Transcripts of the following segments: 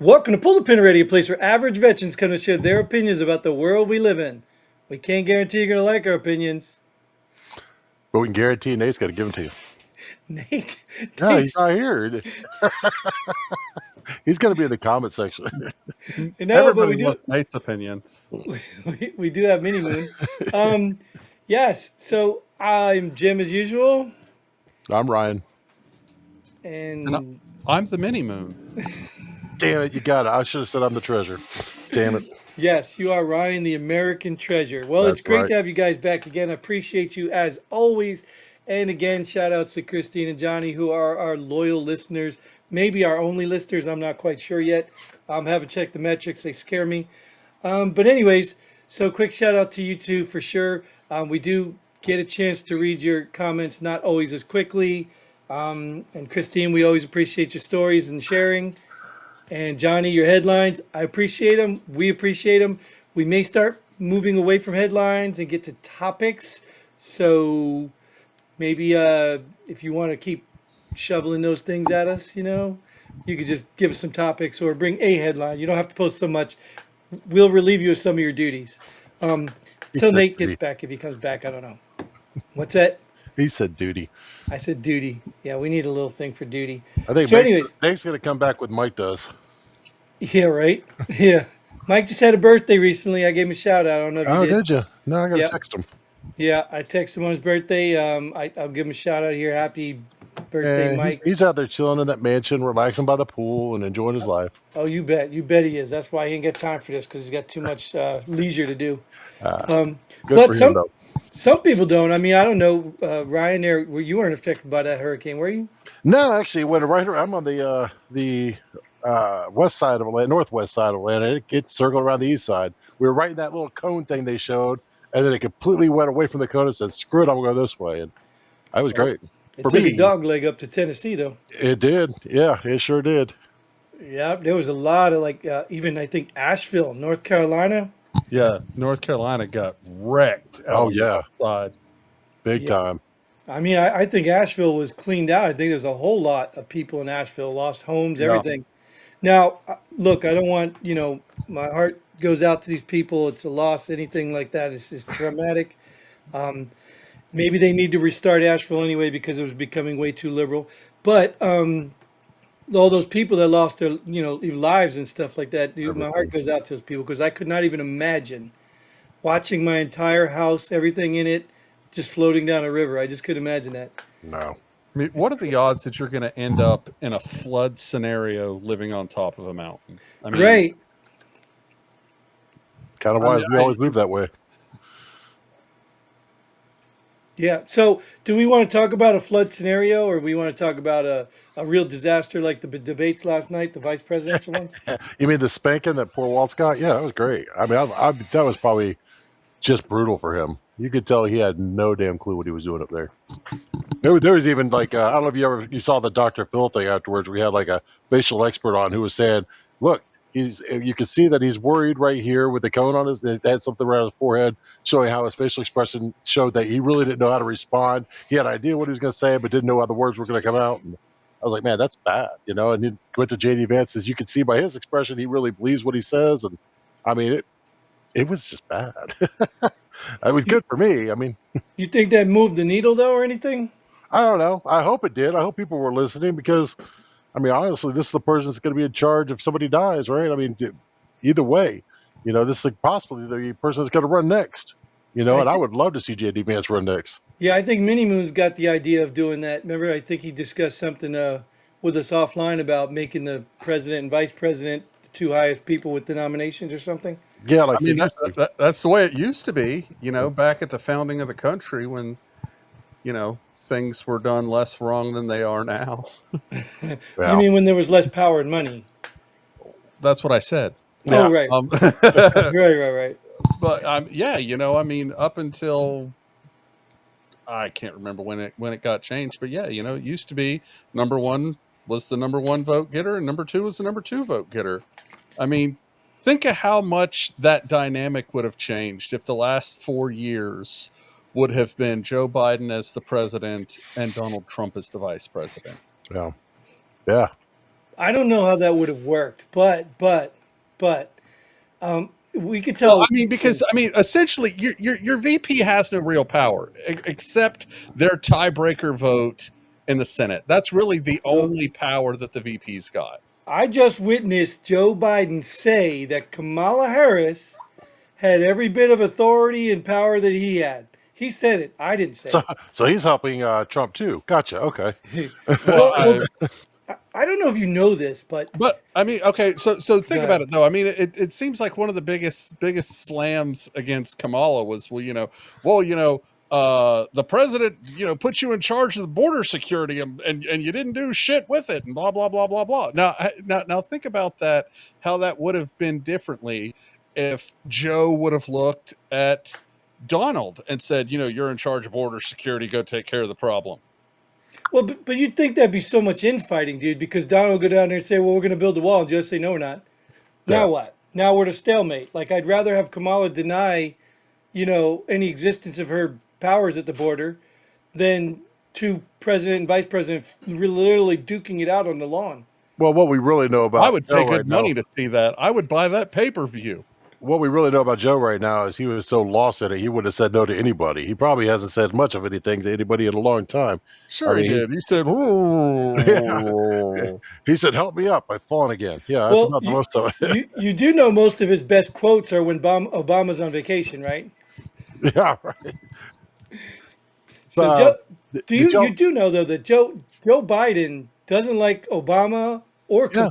Welcome to Pull the Pin Radio, a place where average veterans come to share their opinions about the world we live in. We can't guarantee you're going to like our opinions. But we can guarantee Nate's got to give them to you. Nate, No, he's not here. He's going to be in the comment section. but Everybody we loves Nate's opinions. we do have Mini Moon. Yes, so I'm Jim as usual. I'm Ryan. And I'm the Mini Moon. Damn it, you got it. I should have said I'm the treasure. Damn it. Yes, you are Ryan, the American treasure. Well, That's it's great right. to have you guys back again. I appreciate you as always. And again, shout outs to Christine and Johnny, who are our loyal listeners, maybe our only listeners. I'm not quite sure yet. Haven't checked the metrics. They scare me. But anyways, so quick shout out to you two for sure. We do get a chance to read your comments, not always as quickly. And Christine, we always appreciate your stories and sharing. And Johnny, your headlines, I appreciate them. We appreciate them. We may start moving away from headlines and get to topics. So maybe if you want to keep shoveling those things at us, you could just give us some topics or bring a headline. You don't have to post so much. We'll relieve you of some of your duties. Until Nate gets back. If he comes back, I don't know. What's that? He said duty. I said duty. Yeah, we need a little thing for duty. I think So anyways, Nate's going to come back with Mike does. yeah, right. Yeah. Mike just had a birthday recently. I gave him a shout out. I don't know if you Oh, did. did you? No, I got to Yep. text him. Yeah, I texted him on his birthday. I'll give him a shout out here. Happy birthday, Mike. He's out there chilling in that mansion, relaxing by the pool and enjoying his life. Oh, you bet. You bet he is. That's why he ain't got time for this, because he's got too much leisure to do. Good But for him, though. some people don't. I mean, I don't know. Ryan, you weren't affected by that hurricane, were you? No, actually, when I'm on the west side of Atlanta, northwest side of Atlanta. It circled around the east side. We were right in that little cone thing they showed, and then it completely went away from the cone and said, "Screw it, I'm gonna go this way." And that was great. It For took me, a dog leg up to Tennessee, though. it did. Yeah, it sure did. Yeah, there was a lot of even I think Asheville, North Carolina. Yeah, North Carolina got wrecked. Oh, on the yeah. outside. Big time. I mean, I think Asheville was cleaned out. I think there's a whole lot of people in Asheville lost homes, Yeah. everything. Now, look, I don't want, my heart goes out to these people. It's a loss, anything like that is traumatic. Maybe they need to restart Asheville anyway because it was becoming way too liberal. But all those people that lost their, lives and stuff like that, dude, my heart goes out to those people because I could not even imagine watching my entire house, everything in it, just floating down a river. I just couldn't imagine that. No. I mean, what are the odds that you're going to end up in a flood scenario living on top of a mountain? I mean, Right. Kind of why we always move that way. Yeah. So, do we want to talk about a flood scenario, or we want to talk about a real disaster like the debates last night, the vice presidential ones? You mean the spanking that poor Waltz got? Yeah, that was great. I mean, that was probably just brutal for him. You could tell he had no damn clue what he was doing up there. There was even I don't know if you saw the Dr. Phil thing afterwards. We had a facial expert on who was saying, look, you can see that he's worried right here with the cone on his, they had something around his forehead showing how his facial expression showed that he really didn't know how to respond. He had an idea what he was going to say, but didn't know how the words were going to come out. And I was like, man, that's bad, and he went to JD Vance, as you can see by his expression, he really believes what he says. And I mean, it was just bad. It was good for me. I mean, You think that moved the needle though, or anything? I don't know. I hope it did. I hope people were listening because, I mean, honestly, this is the person that's going to be in charge if somebody dies, right? I mean, either way, this is possibly the person that's going to run next, and I would love to see JD Vance run next. Yeah, I think Mini Moon's got the idea of doing that. Remember, I think he discussed something with us offline about making the president and vice president the two highest people with the nominations or something. Yeah, I mean, that's the way it used to be, back at the founding of the country when, things were done less wrong than they are now. You mean when there was less power and money? That's what I said. Yeah. Oh, right. Right. But yeah, I mean, up until I can't remember when it got changed, but yeah, it used to be number one was the number one vote getter, and number two was the number two vote getter. I mean, think of how much that dynamic would have changed if the last 4 years would have been Joe Biden as the president and Donald Trump as the vice president. Yeah. I don't know how that would have worked, but we could Well, I tell. mean, because I mean, essentially, your VP has no real power except their tiebreaker vote in the Senate. That's really the Well, only power that the VP's got. I just witnessed Joe Biden say that Kamala Harris had every bit of authority and power that he had. He said it. I didn't So say so he's helping Trump too. Gotcha. Okay. it. Well, well, I don't know if you know this, but but I mean, okay, so go think about ahead. it though. I mean, it seems like one of the biggest slams against Kamala was, the president, put you in charge of the border security and you didn't do shit with it and blah blah blah blah blah. Now think about that, how that would have been differently if Joe would have looked at Donald and said, you're in charge of border security, go take care of the problem. Well, but you'd think that'd be so much infighting, dude, because Donald would go down there and say, well, we're going to build the wall. And Joe say, no, we're not. Yeah. Now what? Now we're at a stalemate. Like, I'd rather have Kamala deny, any existence of her powers at the border than two president and vice president literally duking it out on the lawn. Well, what we really know I about would Joe pay right good now, money to see that. I would buy that pay-per-view. what we really know about Joe right now is he was so lost in it, he would have said no to anybody. He probably hasn't said much of anything to anybody in a long time. Sure, I he mean, did. He said, yeah, he said, "Help me up, I've fallen again." Yeah, that's Well, about the most of it. you do know most of his best quotes are when Obama's on vacation, right? Yeah, right. So So, Joe, do did you y'all? do know though that Joe Biden doesn't like Obama or Yeah.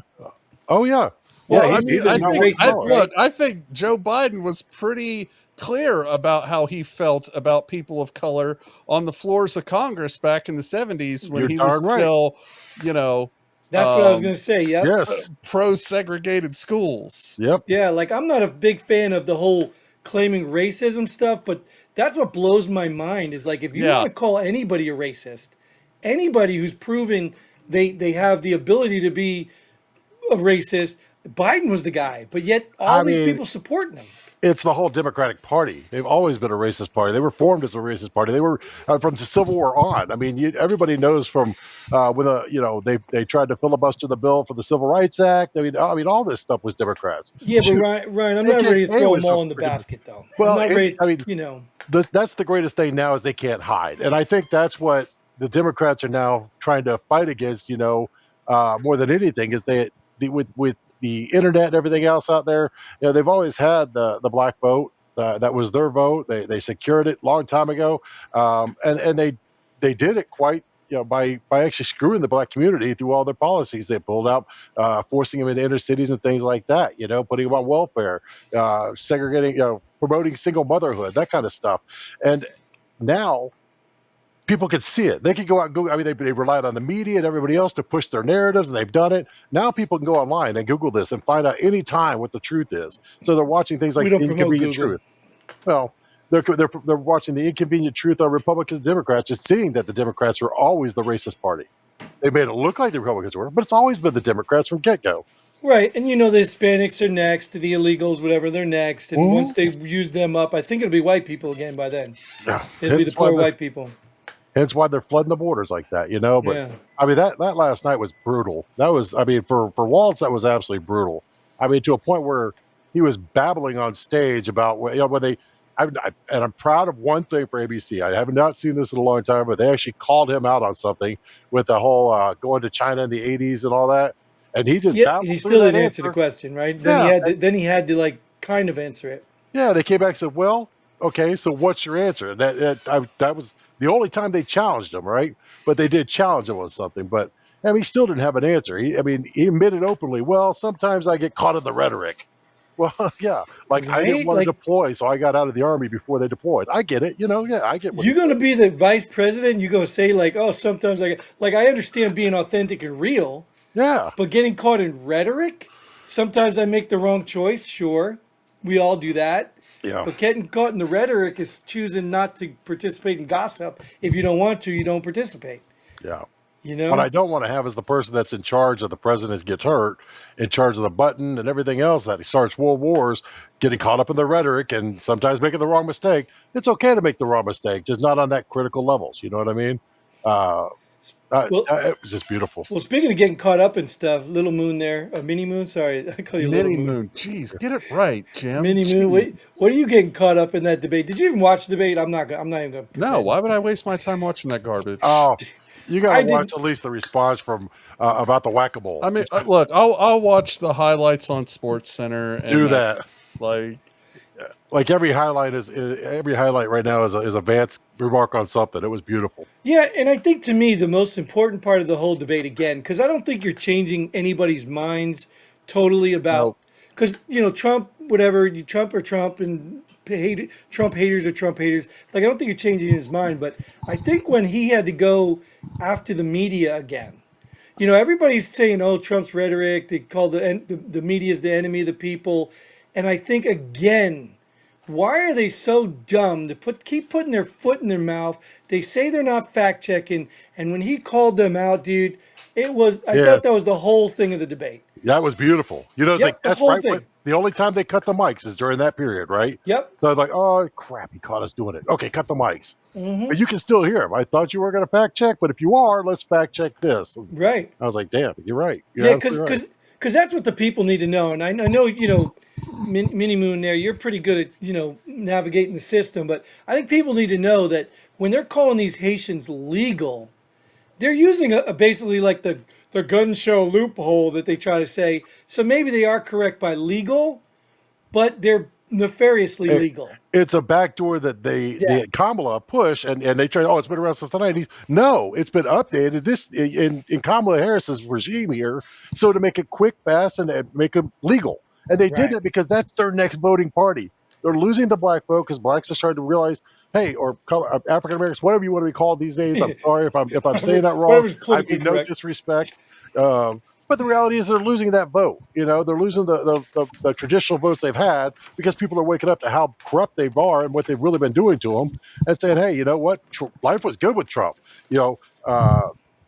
Oh, yeah. well, Yeah, well, I he mean, because did I he's not think, want I racist, Kamala. right? look, I think Joe Biden was pretty clear about how he felt about people of color on the floors of Congress back in the 70s when You're he was darn right. still, you know, That's what I was um, gonna say. Yep. Yes. pro segregated schools. Yep. Yeah, like I'm not a big fan of the whole claiming racism stuff, but that's what blows my mind is like if you want Yeah. to call anybody a racist, anybody who's proven they have the ability to be a racist, Biden was the guy, but yet all I these mean, people supporting him. it's the whole Democratic Party. They've always been a racist party. They were formed as a racist party. They were from the Civil War on. I mean, everybody knows from when they tried to filibuster the bill for the Civil Rights Act. I mean, all this stuff was Democrats. Yeah, but Shoot, Ryan, I'm not ready to KKK throw them was all in the freaking. basket though. I'm Well, not ready, I mean, that's the greatest thing now is they can't hide, and I think that's what the Democrats are now trying to fight against. More than anything, is with the internet and everything else out there. They've always had the black vote. That was their vote. They secured it long time ago, and they did it quite. By actually screwing the black community through all their policies, they pulled out, forcing them into inner cities and things like that. Putting them on welfare, segregating, promoting single motherhood, that kind of stuff. And now people could see it. They could go out and Google. I mean, they relied on the media and everybody else to push their narratives, and they've done it. Now people can go online and Google this and find out any time what the truth is. So they're watching things we like don't The promote Inconvenient Google. Truth. Well, they're watching The Inconvenient Truth on Republicans and Democrats, just seeing that the Democrats were always the racist party. They made it look like the Republicans were, but it's always been the Democrats from get-go. Right, and the Hispanics are next, the illegals, whatever, they're next, and once they use them up, I think it'll be white people again by then. Yeah. It'll be the poor white people. Hence why they're flooding the borders like that, But Yeah. I mean, that last night was brutal. That was, I mean, for Waltz, that was absolutely brutal. I mean, to a point where he was babbling on stage about when they. And I'm proud of one thing for ABC. I have not seen this in a long time, but they actually called him out on something with the whole going to China in the '80s and all that, and he just Yeah, babbled he through still that didn't answer the answer. question, right? Yeah, Then he had to like kind of answer it. yeah. They came back and said, "Well, okay, so what's your answer?" That was the only time they challenged him, right? But they did challenge him on something. But I mean, he still didn't have an answer. He admitted openly, "Well, sometimes I get caught in the rhetoric." Well, yeah, like I didn't Right? want to Like deploy, so I got out of the army before they deployed. I get it, yeah, I get what you're he gonna said. be the vice president, you're gonna say like, oh, sometimes I understand being authentic and real, Yeah, but getting caught in rhetoric, sometimes I make the wrong choice, sure. We all do that. yeah, But getting caught in the rhetoric is choosing not to participate in gossip. If you don't want to, you don't participate. yeah. You What I know? don't want to have is the person that's in charge of the president gets hurt, in charge of the button and everything else that starts world wars, getting caught up in the rhetoric and sometimes making the wrong mistake. It's okay to make the wrong mistake, just not on that critical levels. You know what I mean? Uh, Well, It was just beautiful. well, speaking of getting caught up in stuff, Little Moon there, Mini Moon. Sorry, I call you Little Mini Moon. Moon. Jeez, get it right, Jim. Mini Moon. Jeez. What are you getting caught up in that debate? Did you even watch the debate? I'm not even going to No, pretend. why would I waste my time watching that garbage? Oh, you got I to watch didn't. at least the response from about the whack-a-mole. I mean, look, I'll watch the highlights on Sports Center and Do that. like Every highlight every highlight right now is a Vance remark on something. It was beautiful. Yeah, and I think to me the most important part of the whole debate again, because I don't think you're changing anybody's minds totally about, no, because Trump, whatever, Trump or Trump, and Trump haters or Trump haters. Like I don't think you're changing his mind, but I think when he had to go after the media again, everybody's saying, "Oh, Trump's rhetoric." They call the media is the enemy of the people, and I think again, why are they so dumb to keep putting their foot in their mouth? They say they're not fact checking, and when he called them out, dude, I thought that Yes, was the whole thing of the debate. that was beautiful. It's like Yep, the that's whole right. thing. The only time they cut the mics is during that period, right? Yep. So I was like, oh crap, he caught us doing it. Okay, cut the mics, Hmm. but you can still hear him. I thought you were going to fact check, but if you are, let's fact check this. Right. I was like, damn, you're right. You're Yeah, absolutely right. because that's what the people need to know. And I know Mini Moon there, you're pretty good at navigating the system, but I think people need to know that when they're calling these Haitians legal, they're using basically like the gun show loophole that they try to say. So maybe they are correct by legal, but they're nefariously It- legal. it's a backdoor that Yeah. Kamala push and they try. Oh, it's been around since the 90s. No, it's been updated. This in Kamala Harris's regime here, so to make it quick, fast, and make them legal. And they did Right. that because that's their next voting party. They're losing the black vote because blacks are starting to realize, hey, or African Americans, whatever you want to be called these days. I'm sorry if I'm saying that wrong. Whatever's I politically mean no correct. disrespect. But the reality is they're losing that vote. They're losing the traditional votes they've had because people are waking up to how corrupt they are and what they've really been doing to them and saying, hey, you know what? Life was good with Trump. You know,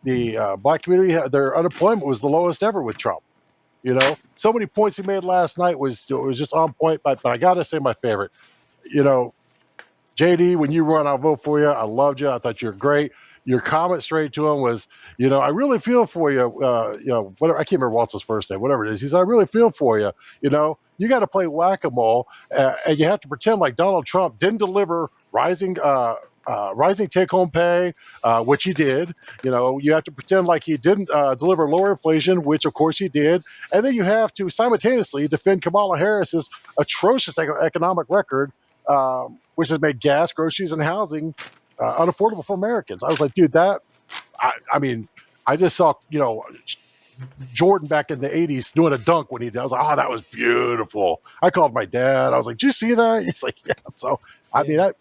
the black community, their unemployment was the lowest ever with Trump. So many points he made last night was just on point. But I got to say my favorite, you know, JD, when you run, I'll vote for you. I loved you. I thought you were great. Your comment straight to him was, I really feel for you. Whatever. I can't remember Waltz's first name, whatever it is. He said, I really feel for you. You got to play whack-a-mole, and you have to pretend like Donald Trump didn't deliver rising take-home pay, which he did. You have to pretend like he didn't deliver lower inflation, which of course he did. And then you have to simultaneously defend Kamala Harris's atrocious economic record, which has made gas, groceries, and housing unaffordable for Americans. I was like, dude, I mean, I just saw, Jordan back in the 80s doing a dunk when he did. I was like, oh, that was beautiful. I called my dad. I was like, did you see that? He's like, yeah. So, I mean, that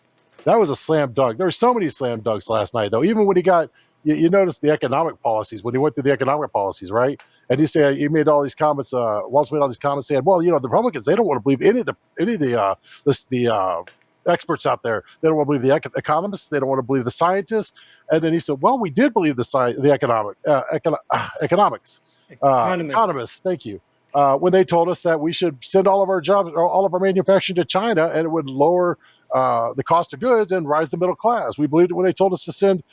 was a slam dunk. There were so many slam dunks last night, though. Even when he got, you noticed the economic policies, when he went through the economic policies, right? And he made all these comments, Walz made all these comments saying, well, the Republicans, they don't want to believe any of the experts out there. They don't want to believe the economists. They don't want to believe the scientists. And then he said, well, we did believe the economics, economists. Thank you. When they told us that we should send all of our jobs or all of our manufacturing to China, and it would lower the cost of goods and rise the middle class. We believed it when they told us to send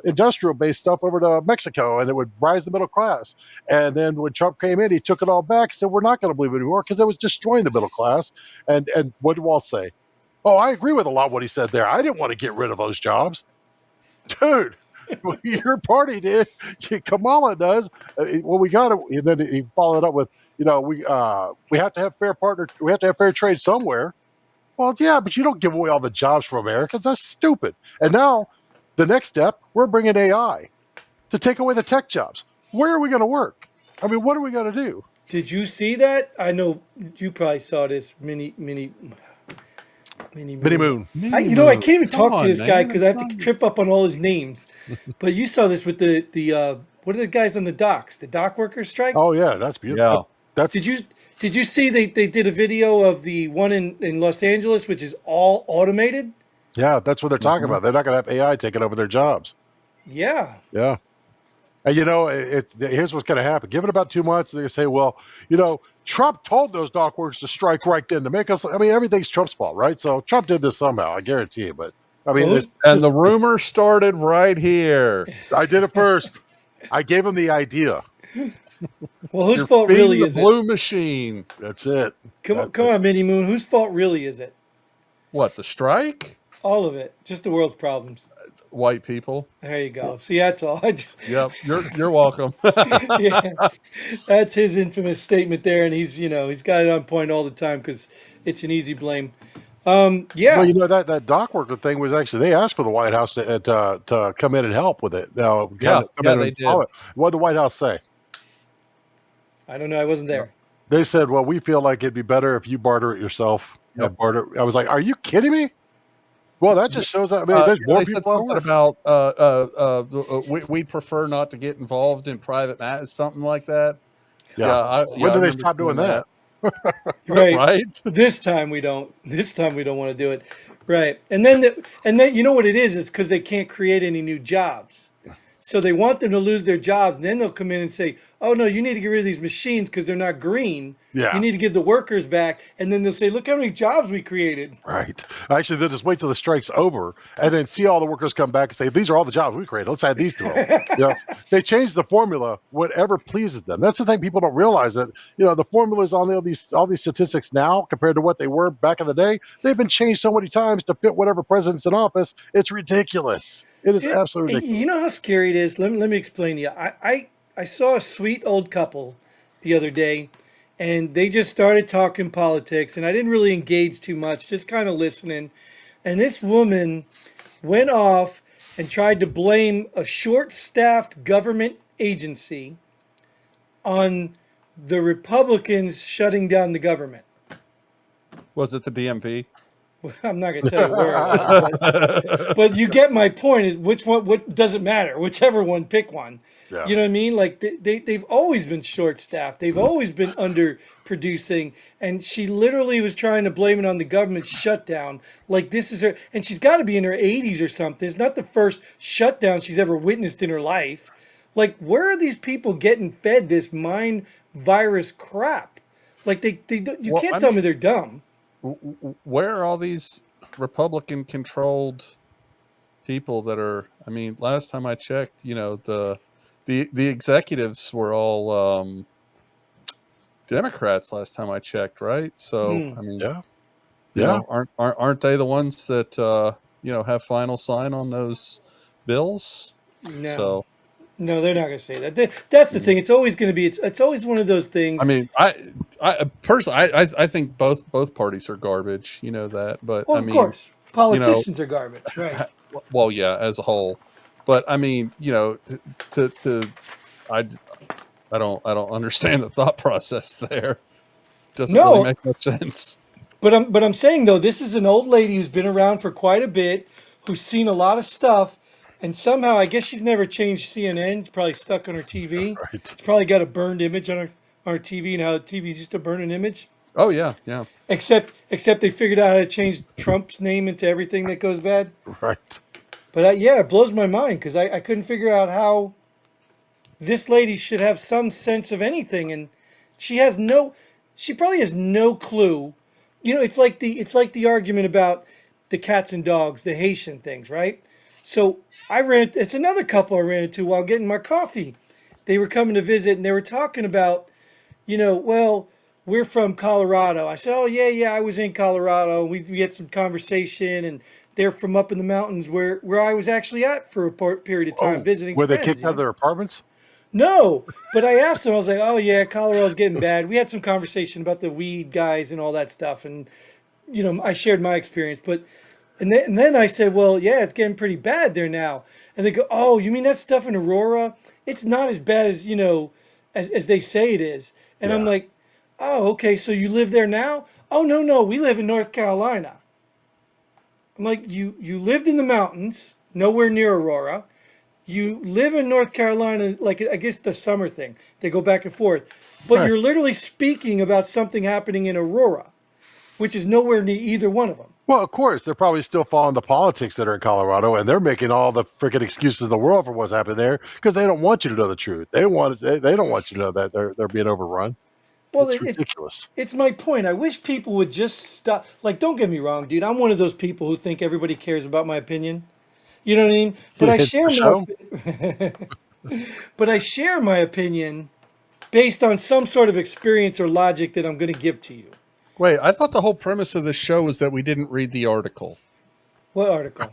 industrial-based stuff over to Mexico, and it would rise the middle class. And then when Trump came in, he took it all back. He said, we're not going to believe it anymore because it was destroying the middle class. And what did Walt say? Oh, I agree with a lot of what he said there. I didn't want to get rid of those jobs. Dude, your party did. Kamala does. Well, we got to. And then he followed up with, we have to have we have to have fair trade somewhere. Well, yeah, but you don't give away all the jobs from Americans. That's stupid. And now, the next step, we're bringing AI to take away the tech jobs. Where are we going to work? I mean, what are we going to do? Did you see that? I know you probably saw this Mini Moon. I can't even talk to this guy because I have to trip up on all his names. But you saw this with the what are the guys on the docks? The dock workers strike? Oh yeah, that's beautiful. Yeah. Did you see they did a video of the one in Los Angeles, which is all automated? Yeah, that's what they're talking about. They're not going to have AI taking over their jobs. Yeah. Yeah. And here's what's going to happen. Give it about 2 months, they're going to say, well, Trump told those dock workers to strike right then to make us. I mean, everything's Trump's fault, right? So Trump did this somehow, I guarantee you. But I mean, Well, it's And just, the rumor started right here. I did it first. I gave him the idea. well, whose You're fault feeding really the is it? blue machine. That's it. That's Come it. on, Mini Moon. Whose fault really is it? What, the strike? All of it. Just the world's problems. White people. There you go. See, that's all. I just, Yep, you're welcome. yeah, that's his infamous statement there, and he's got it on point all the time because it's an easy blame. Well, Yeah, that dock worker thing was actually, they asked for the White House to come in and help with it. Now, come Yeah, in and they install did. it. What did the White House say? I don't know. I wasn't there. They said, "Well, we feel like it'd be better if you barter it yourself." Yep. Barter. I was like, "Are you kidding me?" Well, that just shows that. I mean, there's more They said people out something there. about we'd prefer not to get involved in private matters, something like that. Yeah. I When do they remember stop seeing doing that? Right. Right? This time we don't. This time we don't want to do it. Right. And then you know what it is? It's because they can't create any new jobs. So they want them to lose their jobs, and then they'll come in and say, "Oh no, you need to get rid of these machines because they're not green. Yeah. You need to give the workers back." And then they'll say, "Look how many jobs we created." Right. Actually, they'll just wait till the strike's over and then see all the workers come back and say, "These are all the jobs we created. Let's add these to them." Yeah. They change the formula, whatever pleases them. That's the thing people don't realize, that the formulas on all these statistics now compared to what they were back in the day, they've been changed so many times to fit whatever president's in office. It's ridiculous. It is absolutely ridiculous. You know how scary it is? Let me explain to you. I saw a sweet old couple the other day, and they just started talking politics, and I didn't really engage too much, just kind of listening. And this woman went off and tried to blame a short-staffed government agency on the Republicans shutting down the government. Was it the DMV? I'm not going to tell you where it was, but you get my point. Is which one? What doesn't matter? Whichever one, pick one. Yeah. You know what I mean? Like they've always been short staffed. They've always been underproducing, and she literally was trying to blame it on the government shutdown. Like this is her, and she's got to be in her 80s or something. It's not the first shutdown she's ever witnessed in her life. Like, where are these people getting fed this mind virus crap? Like you Well, can't I tell me mean, they're dumb. where are all these Republican controlled people that are, I mean, last time I checked, the executives were all Democrats last time I checked, right? So, Hmm. I mean, Yeah. Yeah. aren't they the ones that have final sign on those bills? No. So, No, they're not going to say that. That's the mm, thing. It's always going to be. It's always one of those I things. mean, I personally, I think both parties are garbage. You know that, but Well, I of mean, course, you know, politicians are garbage, right? well, yeah, as a whole, but I mean, to I I don't understand the thought process there. Doesn't really No, make much sense. but I'm saying though, this is an old lady who's been around for quite a bit, who's seen a lot of stuff, and somehow I guess she's never changed CNN. She's probably stuck on her TV. Right. She's probably got a burned image on her TV, and how TV's used to burn an image. Oh yeah, yeah. Except they figured out how to change Trump's name into everything that goes bad. Right. But yeah, it blows my mind because I couldn't figure out how this lady should have some sense of anything, and she probably has no clue. It's like the argument about the cats and dogs, the Haitian things, right? So it's another couple I ran into while getting my coffee. They were coming to visit, and they were talking about, well, we're from Colorado. I said, oh yeah, I was in Colorado. We had some conversation, and they're from up in the mountains where I was actually at for a period of time Oh, visiting were they friends. kicked out of their apartments? No, but I asked them. I was like, "Oh yeah, Colorado's getting bad." We had some conversation about the weed guys and all that stuff, and I shared my experience. But and then I said, "Well, yeah, it's getting pretty bad there now." And they go, "Oh, you mean that stuff in Aurora? It's not as bad as as they say it is." And I'm Yeah. like, "Oh, okay. So you live there now?" "Oh no, we live in North Carolina." I'm like, "You lived in the mountains, nowhere near Aurora. You live in North Carolina, like I guess the summer thing. They go back and forth. But Right. you're literally speaking about something happening in Aurora, which is nowhere near either one of them." Well, of course, they're probably still following the politics that are in Colorado, and they're making all the freaking excuses in the world for what's happening there because they don't want you to know the truth. They don't want you to know that they're being overrun. Well, It's ridiculous. it's my point. I wish people would just stop. Like, don't get me wrong, dude. I'm one of those people who think everybody cares about my opinion. You know what I mean? But I It's share for show. but I share my opinion based on some sort of experience or logic that I'm going to give to you. Wait, I thought the whole premise of this show was that we didn't read the article. What article?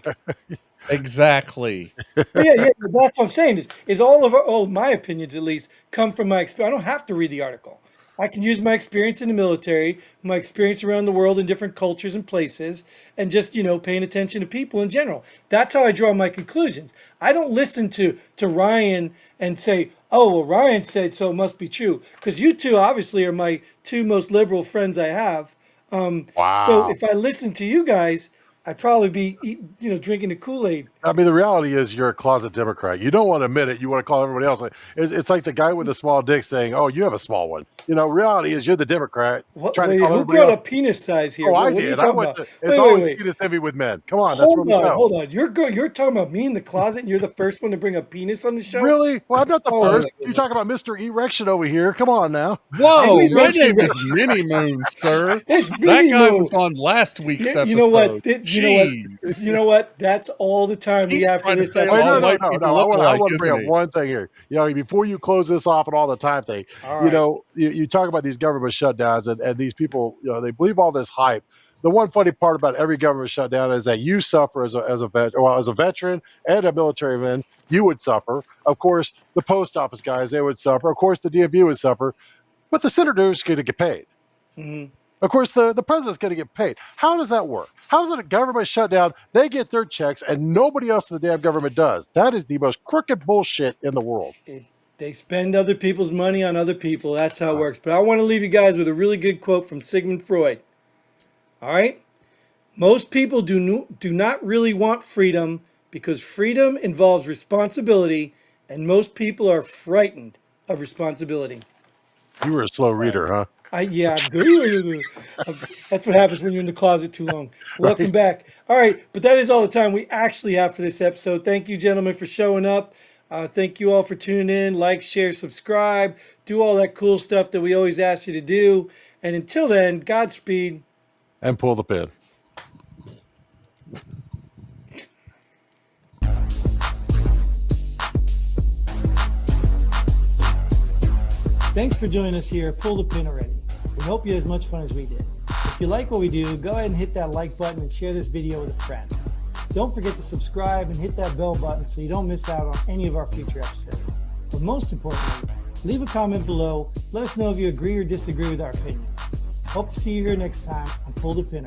Exactly. Well, yeah, that's what I'm saying. Is all of my opinions at least come from my experience. I don't have to read the article. I can use my experience in the military, my experience around the world in different cultures and places, and just paying attention to people in general. That's how I draw my conclusions. I don't listen to Ryan and say, "Oh, well, Ryan said so, it must be true." Because you two obviously are my two most liberal friends I have. So Wow. if I listen to you guys, I'd probably be drinking the Kool-Aid. I mean, the reality is you're a closet Democrat. You don't want to admit it. You want to call everybody else. It's like the guy with the small dick saying, "Oh, you have a small one." Reality is you're the Democrat trying to Wait, call who everybody brought else. up penis size here? Oh, I What are you did. I talking went about? to. It's Wait, always wait. penis heavy with men. Come on, that's where we go. Hold on. You're talking about me in the closet, and you're the first one to bring up penis on the show. Really? Well, I'm not the Oh my first. You goodness. talking about Mr. Erection over here? Come on now. Whoa, Wait, my what's name the is Mini Moon, sir. It's That Mini guy Moon. was on last week's You know what? episode. You know what? Jeez. You know what? That's all the time we He's have for trying to this say Wait, all episode. no. white people I look want alike, to bring isn't up he? one thing here. Before you close this off and all the time thing, All right. you talk about these government shutdowns and these people, they believe all this hype. The one funny part about every government shutdown is that you suffer as a veteran and a military man. You would suffer. Of course, the post office guys, they would suffer. Of course, the DMV would suffer. But the senator's going to get paid. Mhm. Of course, the president's going to get paid. How does that work? How is it a government shutdown? They get their checks and nobody else in the damn government does. That is the most crooked bullshit in the world. They spend other people's money on other people. That's how it works. But I want to leave you guys with a really good quote from Sigmund Freud. All right? Most people do not really want freedom because freedom involves responsibility, and most people are frightened of responsibility. You were a slow reader, huh? Yeah, that's what happens when you're in the closet too long. Welcome Right. back. All right, but that is all the time we actually have for this episode. Thank you, gentlemen, for showing up. Thank you all for tuning in. Like, share, subscribe, do all that cool stuff that we always ask you to do. And until then, Godspeed. And pull the pin. Thanks for joining us here at Pull the Pin already. We hope you had as much fun as we did. If you like what we do, go ahead and hit that like button and share this video with a friend. Don't forget to subscribe and hit that bell button so you don't miss out on any of our future episodes. But most importantly, leave a comment below. Let us know if you agree or disagree with our opinion. Hope to see you here next time on Pull the Pin already.